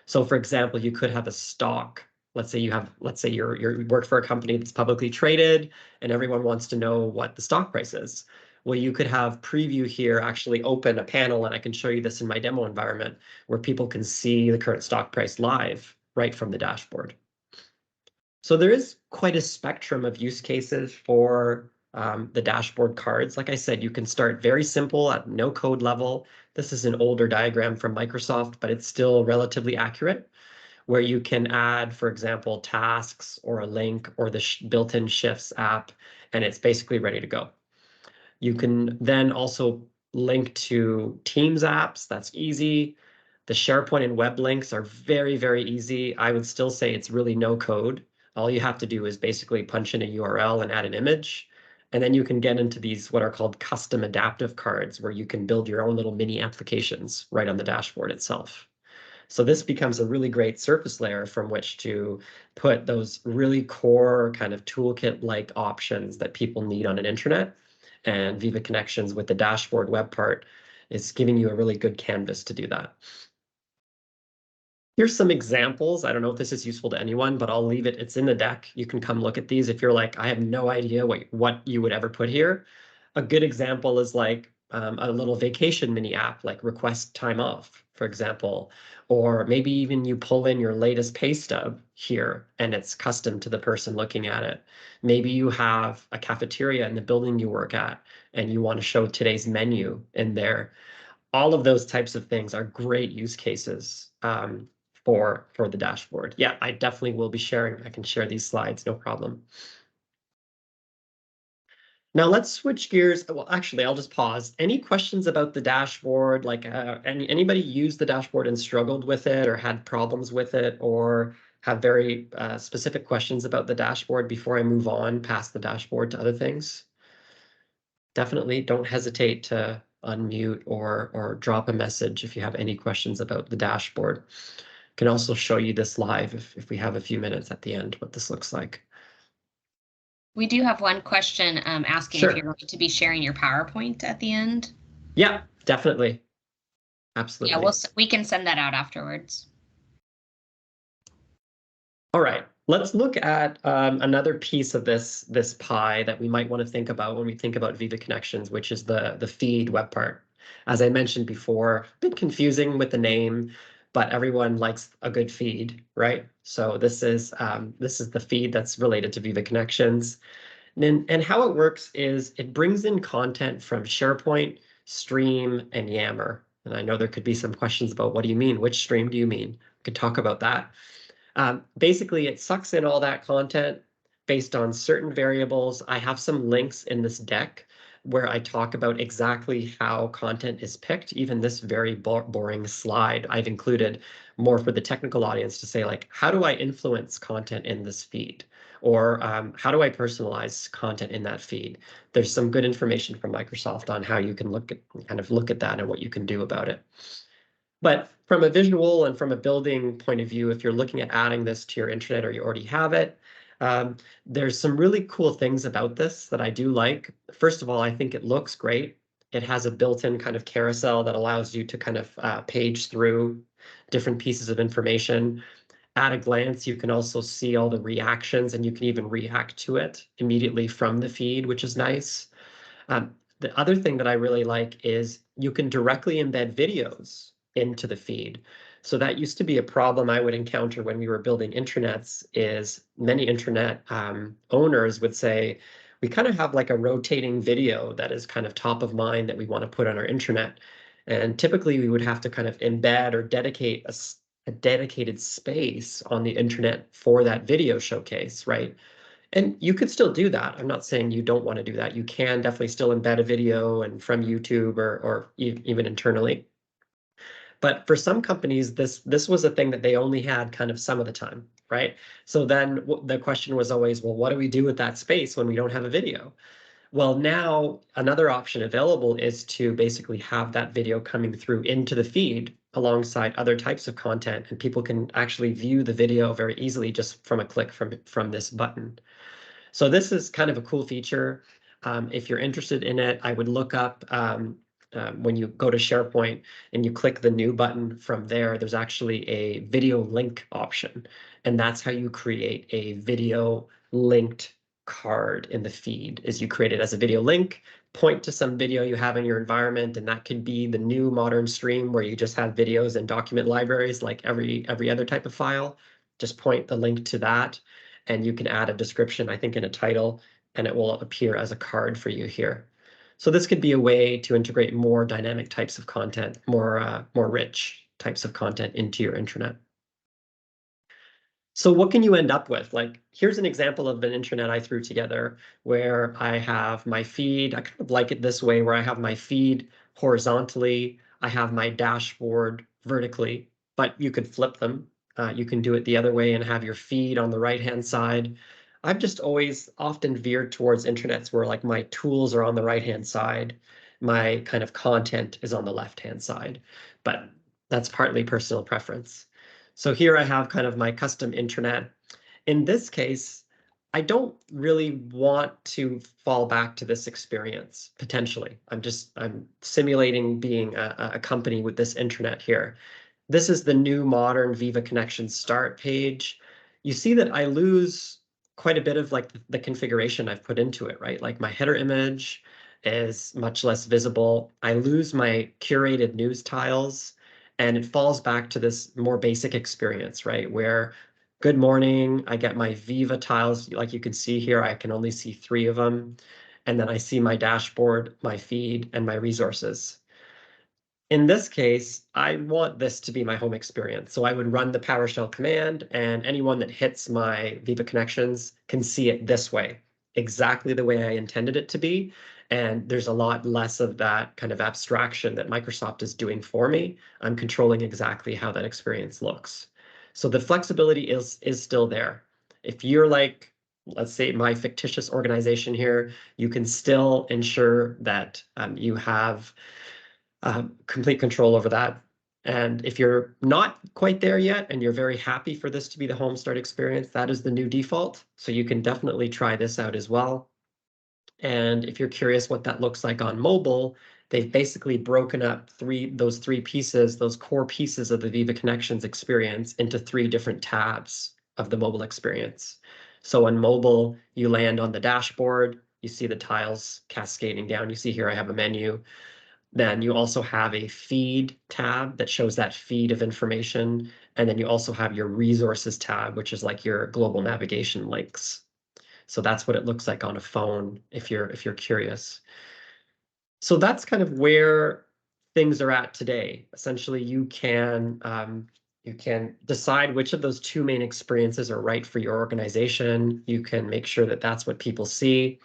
So for example, you could have a stock. Let's say you work for a company that's publicly traded and everyone wants to know what the stock price is. Well, you could have preview here actually open a panel, and I can show you this in my demo environment where people can see the current stock price live right from the dashboard. So there is quite a spectrum of use cases for the dashboard cards. Like I said, you can start very simple at no code level. This is an older diagram from Microsoft, but it's still relatively accurate, where you can add, for example, tasks or a link or the built-in Shifts app, and it's basically ready to go. You can then also link to Teams apps. That's easy. The SharePoint and web links are very, very easy. I would still say it's really no code. All you have to do is basically punch in a URL and add an image. And then you can get into these what are called custom adaptive cards, where you can build your own little mini applications right on the dashboard itself. So this becomes a really great surface layer from which to put those really core kind of toolkit-like options that people need on an intranet. And Viva Connections with the dashboard web part is giving you a really good canvas to do that. Here's some examples. I don't know if this is useful to anyone, but I'll leave it. It's in the deck. You can come look at these if you're like, I have no idea what you would ever put here. A good example is like a little vacation mini app, like request time off, for example, or maybe even you pull in your latest pay stub here and it's custom to the person looking at it. Maybe you have a cafeteria in the building you work at and you want to show today's menu in there. All of those types of things are great use cases for the dashboard. Yeah, I definitely will be sharing. I can share these slides, no problem. Now let's switch gears. Well, actually, I'll just pause. Any questions about the dashboard? Like anybody used the dashboard and struggled with it or had problems with it, or have very specific questions about the dashboard before I move on past the dashboard to other things, definitely don't hesitate to unmute or drop a message if you have any questions about the dashboard. Can also show you this live if we have a few minutes at the end, what this looks like. We do have one question asking if you're going to be sharing your PowerPoint at the end. Yeah, definitely. Absolutely. Yeah, we can send that out afterwards. All right, let's look at another piece of this pie that we might want to think about when we think about Viva Connections, which is the feed web part. As I mentioned before, a bit confusing with the name, but everyone likes a good feed, right? So this is the feed that's related to Viva Connections. And how it works is it brings in content from SharePoint, Stream, and Yammer. And I know there could be some questions about what do you mean? Which stream do you mean? We could talk about that. Basically, it sucks in all that content based on certain variables. I have some links in this deck where I talk about exactly how content is picked. Even this very boring slide I've included more for the technical audience to say, like, how do I influence content in this feed? Or how do I personalize content in that feed? There's some good information from Microsoft on how you can look at that and what you can do about it. But from a visual and from a building point of view, if you're looking at adding this to your intranet or you already have it, there's some really cool things about this that I do like. First of all, I think it looks great. It has a built-in kind of carousel that allows you to kind of page through different pieces of information. At a glance, you can also see all the reactions and you can even react to it immediately from the feed, which is nice. The other thing that I really like is you can directly embed videos into the feed. So that used to be a problem I would encounter when we were building intranets, is many intranet owners would say, we kind of have like a rotating video that is kind of top of mind that we want to put on our intranet. And typically we would have to kind of embed or dedicate a dedicated space on the intranet for that video showcase, right? And you could still do that. I'm not saying you don't want to do that. You can definitely still embed a video and from YouTube or even internally. But for some companies, this was a thing that they only had kind of some of the time, right? So then the question was always, well, what do we do with that space when we don't have a video? Well, now another option available is to basically have that video coming through into the feed alongside other types of content, and people can actually view the video very easily just from a click from this button. So this is kind of a cool feature. If you're interested in it, I would look up when you go to SharePoint and you click the new button from there, there's actually a video link option. And that's how you create a video linked card in the feed, is you create it as a video link, point to some video you have in your environment, and that could be the new modern stream where you just have videos and document libraries like every other type of file. Just point the link to that, and you can add a description, I think, in a title, and it will appear as a card for you here. So this could be a way to integrate more dynamic types of content, more rich types of content into your intranet. So what can you end up with? Like, here's an example of an intranet I threw together where I have my feed. I kind of like it this way, where I have my feed horizontally. I have my dashboard vertically, but you could flip them. You can do it the other way and have your feed on the right-hand side. I've just always often veered towards intranets where like my tools are on the right-hand side, my kind of content is on the left-hand side, but that's partly personal preference. So here I have kind of my custom intranet. In this case, I don't really want to fall back to this experience, potentially. I'm simulating being a company with this intranet here. This is the new modern Viva Connections start page. You see that I lose quite a bit of like the configuration I've put into it, right? Like my header image is much less visible. I lose my curated news tiles, and it falls back to this more basic experience, right? Where good morning, I get my Viva tiles. Like you can see here, I can only see 3 of them. And then I see my dashboard, my feed, and my resources. In this case, I want this to be my home experience. So I would run the PowerShell command, and anyone that hits my Viva Connections can see it this way, exactly the way I intended it to be. And there's a lot less of that kind of abstraction that Microsoft is doing for me. I'm controlling exactly how that experience looks. So the flexibility is still there. If you're like, let's say my fictitious organization here, you can still ensure that you have complete control over that. And if you're not quite there yet and you're very happy for this to be the home start experience, that is the new default. So you can definitely try this out as well. And if you're curious what that looks like on mobile, they've basically broken up those three pieces, those core pieces of the Viva Connections experience into 3 different tabs of the mobile experience. So on mobile, you land on the dashboard, you see the tiles cascading down. You see here I have a menu. Then you also have a feed tab that shows that feed of information. And then you also have your resources tab, which is like your global navigation links. So that's what it looks like on a phone if you're curious. So that's kind of where things are at today. Essentially, you can decide which of those 2 main experiences are right for your organization. You can make sure that that's what people see.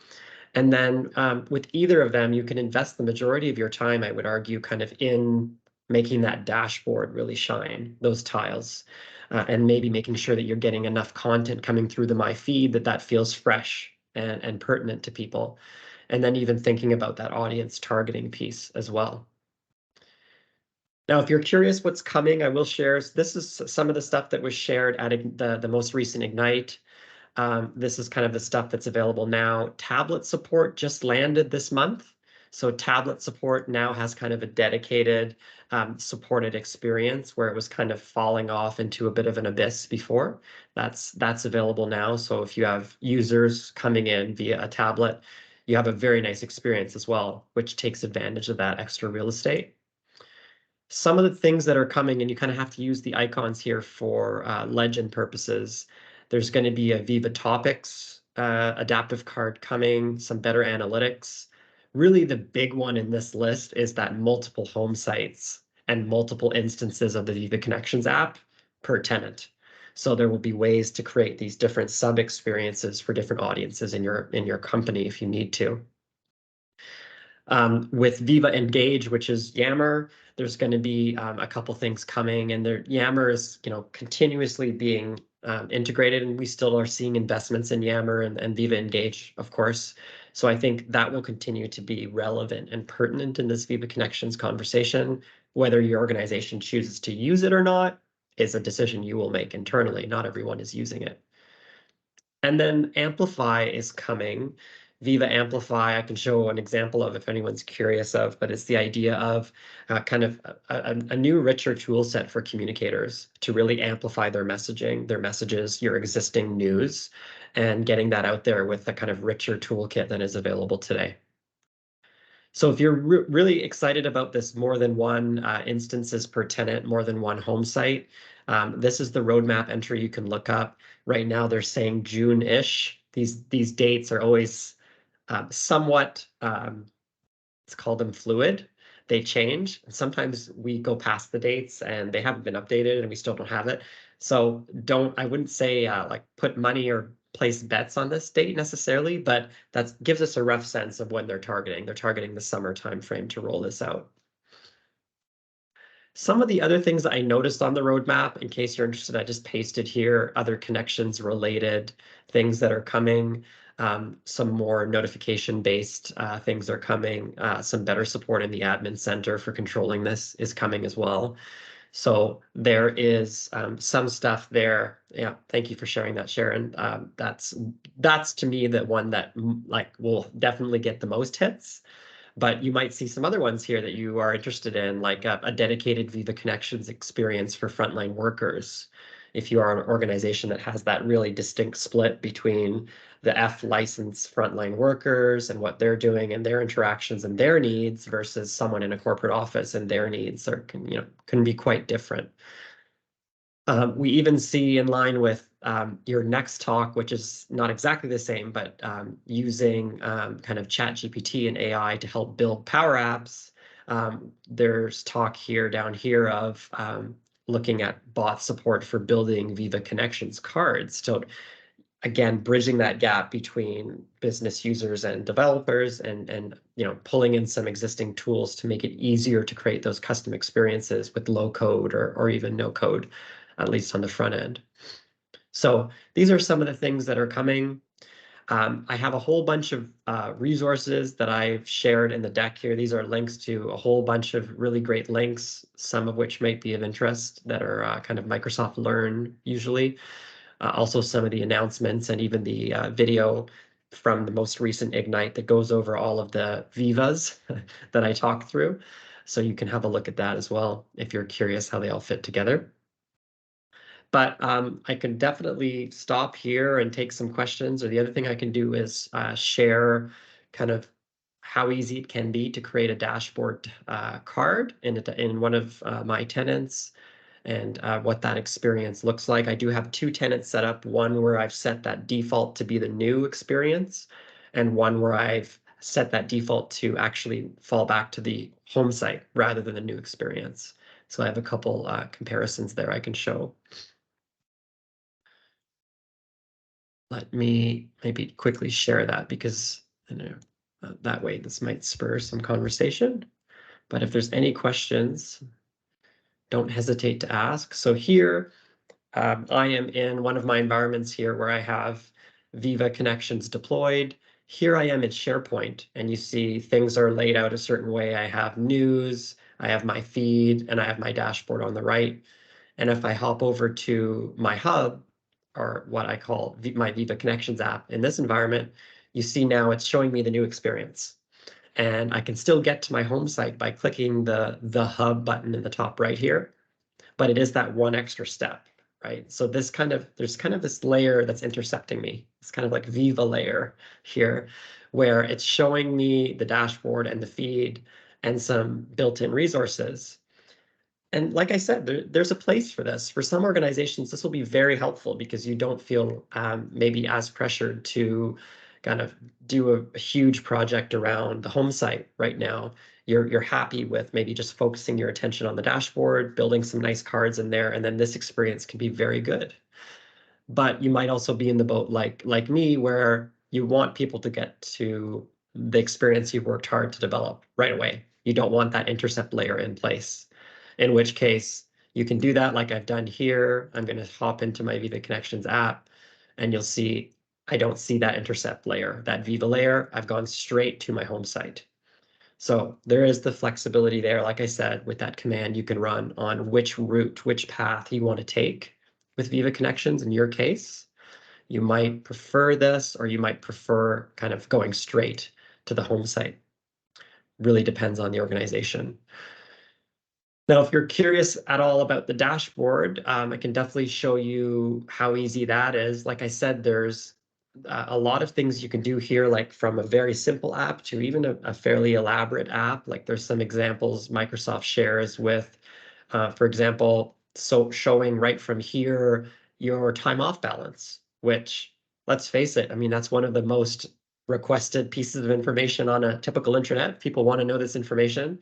And then with either of them, you can invest the majority of your time, I would argue, kind of in making that dashboard really shine, those tiles, and maybe making sure that you're getting enough content coming through the My Feed that feels fresh and pertinent to people. And then even thinking about that audience targeting piece as well. Now, if you're curious what's coming, I will share. This is some of the stuff that was shared at the most recent Ignite. This is kind of the stuff that's available now. Tablet support just landed this month. So tablet support now has kind of a dedicated supported experience where it was kind of falling off into a bit of an abyss before. That's available now. So if you have users coming in via a tablet, you have a very nice experience as well, which takes advantage of that extra real estate. Some of the things that are coming, and you kind of have to use the icons here for legend purposes. There's going to be a Viva Topics adaptive card coming, some better analytics. Really, the big one in this list is that multiple home sites and multiple instances of the Viva Connections app per tenant. So there will be ways to create these different sub experiences for different audiences in your company if you need to. With Viva Engage, which is Yammer, there's going to be a couple things coming, and Yammer is continuously being integrated, and we still are seeing investments in Yammer and Viva Engage, of course. So I think that will continue to be relevant and pertinent in this Viva Connections conversation. Whether your organization chooses to use it or not is a decision you will make internally. Not everyone is using it. And then Amplify is coming. Viva Amplify, I can show an example of if anyone's curious of, but it's the idea of kind of a new, richer tool set for communicators to really amplify their messaging, their messages, your existing news, and getting that out there with a kind of richer toolkit than is available today. So if you're really excited about this more than one instances per tenant, more than one home site, this is the roadmap entry you can look up. Right now they're saying June-ish. These dates are always somewhat, let's call them fluid. They change. Sometimes we go past the dates and they haven't been updated and we still don't have it. So I wouldn't say like put money or place bets on this date necessarily, but that gives us a rough sense of when they're targeting. They're targeting the summer timeframe to roll this out. Some of the other things that I noticed on the roadmap, in case you're interested, I just pasted here other connections related things that are coming. Some more notification-based things are coming. Some better support in the admin center for controlling this is coming as well. So there is some stuff there. Yeah, thank you for sharing that, Sharon. That's to me the one that like will definitely get the most hits. But you might see some other ones here that you are interested in, like a dedicated Viva Connections experience for frontline workers. If you are an organization that has that really distinct split between the F licensed frontline workers and what they're doing and their interactions and their needs versus someone in a corporate office and their needs can be quite different. We even see in line with your next talk, which is not exactly the same, but using kind of ChatGPT and AI to help build Power Apps. There's talk down here of looking at bot support for building Viva Connections cards. So again, bridging that gap between business users and developers and pulling in some existing tools to make it easier to create those custom experiences with low code or even no code. at least on the front end. So these are some of the things that are coming. I have a whole bunch of resources that I've shared in the deck here. These are links to a whole bunch of really great links, some of which might be of interest, that are kind of Microsoft Learn usually. Also some of the announcements and even the video from the most recent Ignite that goes over all of the Vivas that I talked through. So you can have a look at that as well if you're curious how they all fit together. But I can definitely stop here and take some questions. Or the other thing I can do is share kind of how easy it can be to create a dashboard card in one of my tenants, and what that experience looks like. I do have two tenants set up, one where I've set that default to be the new experience, and one where I've set that default to actually fall back to the home site rather than the new experience. So I have a couple comparisons there I can show. Let me maybe quickly share that, because that way this might spur some conversation. But if there's any questions, don't hesitate to ask. So here, I am in one of my environments here where I have Viva Connections deployed. Here I am in SharePoint, and you see things are laid out a certain way. I have news, I have my feed, and I have my dashboard on the right. And if I hop over to my hub, or what I call my Viva Connections app in this environment, you see now it's showing me the new experience. And I can still get to my home site by clicking the hub button in the top right here, but it is that one extra step, right? So there's kind of this layer that's intercepting me. It's kind of like Viva layer here, where it's showing me the dashboard and the feed and some built-in resources. And like I said, there's a place for this. For some organizations, this will be very helpful because you don't feel maybe as pressured to kind of do a huge project around the home site right now. You're happy with maybe just focusing your attention on the dashboard, building some nice cards in there, and then this experience can be very good. But you might also be in the boat like me, where you want people to get to the experience you've worked hard to develop right away. You don't want that intercept layer in place, in which case you can do that like I've done here. I'm going to hop into my Viva Connections app, and you'll see I don't see that intercept layer, that Viva layer. I've gone straight to my home site. So there is the flexibility there. Like I said, with that command, you can run on which route, which path you want to take with Viva Connections in your case. You might prefer this, or you might prefer kind of going straight to the home site. Really depends on the organization. Now, if you're curious at all about the dashboard, I can definitely show you how easy that is. Like I said, there's a lot of things you can do here, like from a very simple app to even a fairly elaborate app. Like there's some examples Microsoft shares with, for example, so showing right from here your time off balance, which, let's face it, I mean, that's one of the most requested pieces of information on a typical intranet. People want to know this information.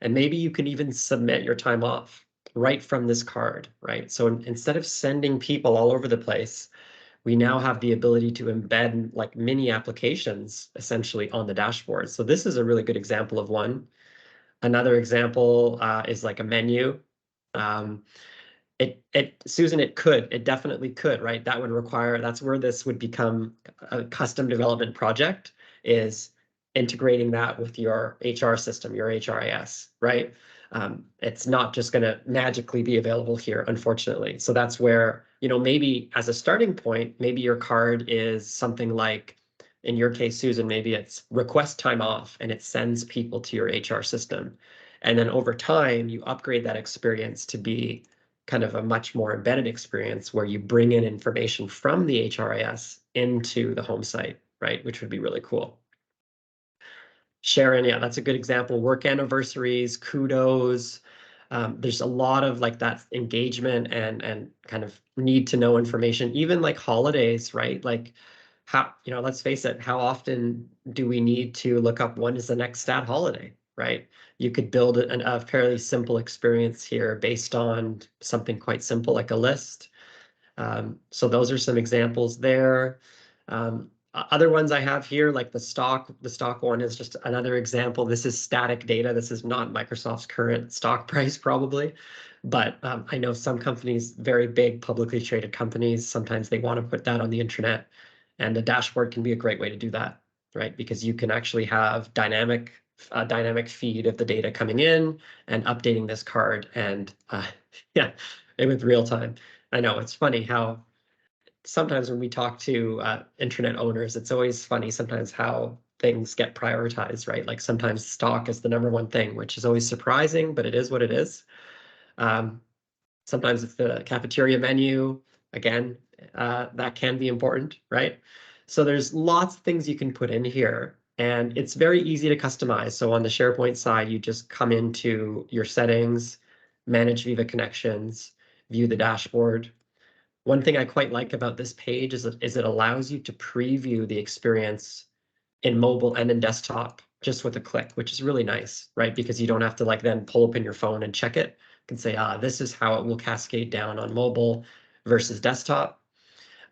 And maybe you can even submit your time off right from this card, right? So instead of sending people all over the place, we now have the ability to embed like mini applications essentially on the dashboard. So this is a really good example of one. Another example is like a menu. Susan, it definitely could, right? That would require, that's where this would become a custom development project, is integrating that with your HR system, your HRIS, right? It's not just going to magically be available here, unfortunately. So that's where, maybe as a starting point, maybe your card is something like, in your case, Susan, maybe it's request time off and it sends people to your HR system. And then over time, you upgrade that experience to be kind of a much more embedded experience where you bring in information from the HRIS into the home site, right? Which would be really cool. Sharon, yeah, that's a good example. Work anniversaries, kudos. There's a lot of like that engagement and kind of need to know information, even like holidays, right? Like how, let's face it, how often do we need to look up when is the next stat holiday, right? You could build a fairly simple experience here based on something quite simple like a list. So those are some examples there. Other ones I have here, like the stock one is just another example. This is static data. This is not Microsoft's current stock price probably, but I know some companies, very big publicly traded companies, sometimes they want to put that on the intranet, and the dashboard can be a great way to do that, right? Because you can actually have dynamic feed of the data coming in and updating this card, and yeah, with real time. I know it's funny how sometimes when we talk to internet owners, it's always funny sometimes how things get prioritized, right? Like sometimes stock is the #1 thing, which is always surprising, but it is what it is. Sometimes it's the cafeteria menu. Again, that can be important, right? So there's lots of things you can put in here, and it's very easy to customize. So on the SharePoint side, you just come into your settings, manage Viva Connections, view the dashboard. One thing I quite like about this page is it allows you to preview the experience in mobile and in desktop just with a click, which is really nice, right? Because you don't have to like then pull open your phone and check it. You can say, this is how it will cascade down on mobile versus desktop.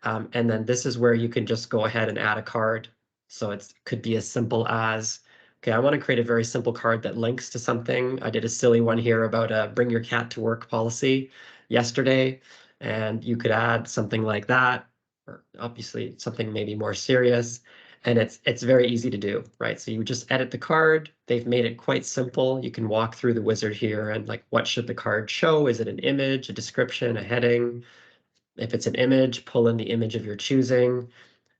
And then this is where you can just go ahead and add a card. So it could be as simple as, okay, I want to create a very simple card that links to something. I did a silly one here about a bring your cat to work policy yesterday, and you could add something like that, or obviously something maybe more serious. And it's very easy to do, right? So you just edit the card. They've made it quite simple. You can walk through the wizard here and like, what should the card show? Is it an image, a description, a heading? If it's an image, pull in the image of your choosing.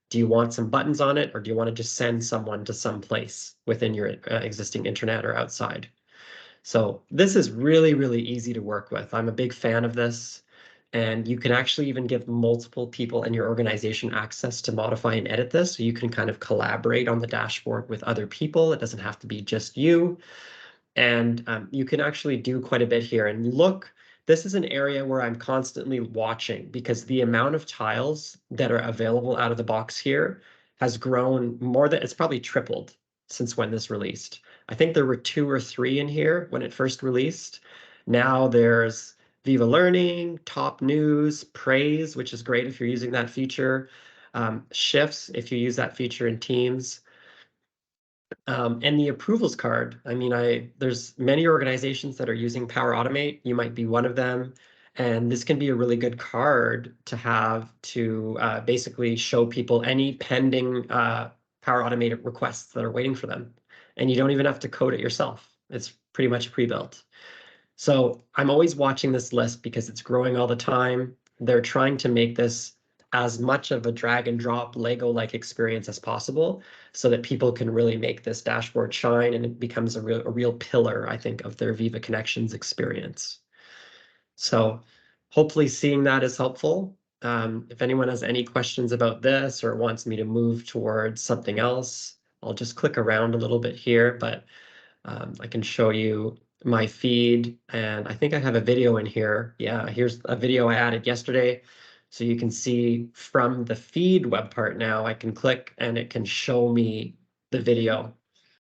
Do you want some buttons on it, or do you want to just send someone to some place within your existing intranet or outside? So this is really, really easy to work with. I'm a big fan of this. And you can actually even give multiple people in your organization access to modify and edit this. So you can kind of collaborate on the dashboard with other people. It doesn't have to be just you. And you can actually do quite a bit here. And look, this is an area where I'm constantly watching, because the amount of tiles that are available out of the box here has grown more than, it's probably tripled since when this released. I think there were 2 or 3 in here when it first released. Now there's Viva Learning, Top News, Praise, which is great if you're using that feature, Shifts if you use that feature in Teams. And the approvals card, I mean, there's many organizations that are using Power Automate. You might be one of them. And this can be a really good card to have to basically show people any pending Power Automate requests that are waiting for them. And you don't even have to code it yourself. It's pretty much pre-built. So I'm always watching this list because it's growing all the time. They're trying to make this as much of a drag and drop Lego-like experience as possible so that people can really make this dashboard shine, and it becomes a real pillar, I think, of their Viva Connections experience. So hopefully seeing that is helpful. If anyone has any questions about this or wants me to move towards something else, I'll just click around a little bit here, but I can show you my feed, and I think I have a video in here. Yeah, here's a video I added yesterday. So you can see from the feed web part now, I can click and it can show me the video,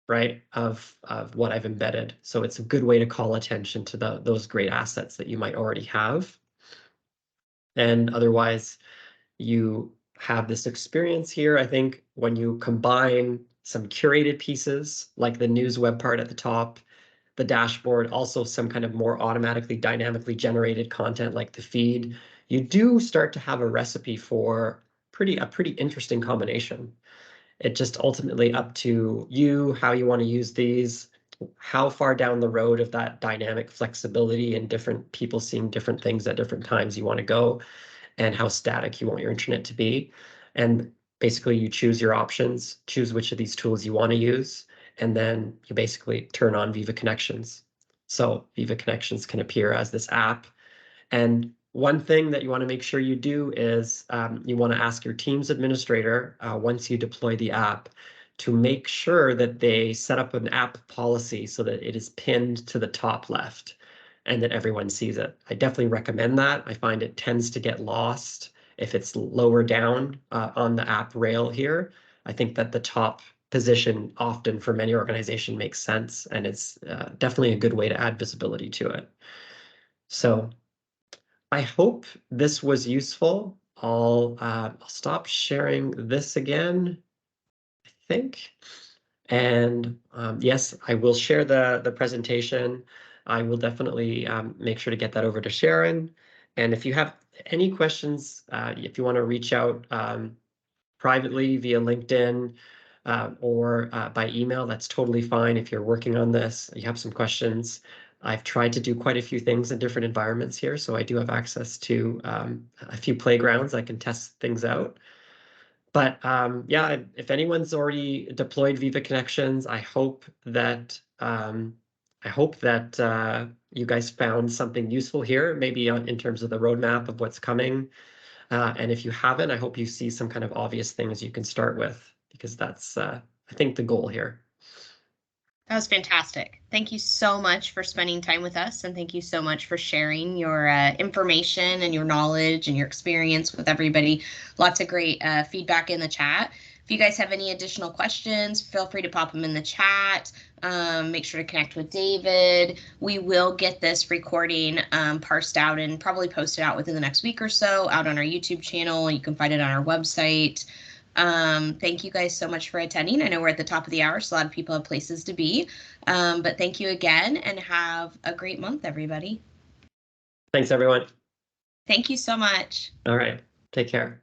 right, of what I've embedded. So it's a good way to call attention to those great assets that you might already have. And otherwise, you have this experience here. I think when you combine some curated pieces like the news web part at the top, the dashboard, also some kind of more automatically dynamically generated content like the feed, you do start to have a recipe for a pretty interesting combination. It just ultimately up to you, how you want to use these, how far down the road of that dynamic flexibility and different people seeing different things at different times you want to go, and how static you want your internet to be. And basically you choose your options, choose which of these tools you want to use, and then you basically turn on Viva Connections. So Viva Connections can appear as this app. And one thing that you want to make sure you do is you want to ask your Teams administrator, once you deploy the app, to make sure that they set up an app policy so that it is pinned to the top left and that everyone sees it. I definitely recommend that. I find it tends to get lost if it's lower down on the app rail here. I think that the top position often for many organizations makes sense, and it's definitely a good way to add visibility to it. So I hope this was useful. I'll stop sharing this again, I think. And yes, I will share the presentation. I will definitely make sure to get that over to Sharon. And if you have any questions, if you want to reach out privately via LinkedIn or by email, that's totally fine. If you're working on this, you have some questions. I've tried to do quite a few things in different environments here, so I do have access to a few playgrounds I can test things out. But yeah, if anyone's already deployed Viva Connections, I hope that you guys found something useful here, maybe in terms of the roadmap of what's coming. And if you haven't, I hope you see some kind of obvious things you can start with, because that's, I think, the goal here. That was fantastic. Thank you so much for spending time with us, and thank you so much for sharing your information and your knowledge and your experience with everybody. Lots of great feedback in the chat. If you guys have any additional questions, feel free to pop them in the chat. Make sure to connect with David. We will get this recording parsed out and probably posted out within the next week or so out on our YouTube channel. You can find it on our website. Thank you guys so much for attending. I know we're at the top of the hour, so a lot of people have places to be. But thank you again, and have a great month, everybody. Thanks, everyone. Thank you so much. All right. Take care.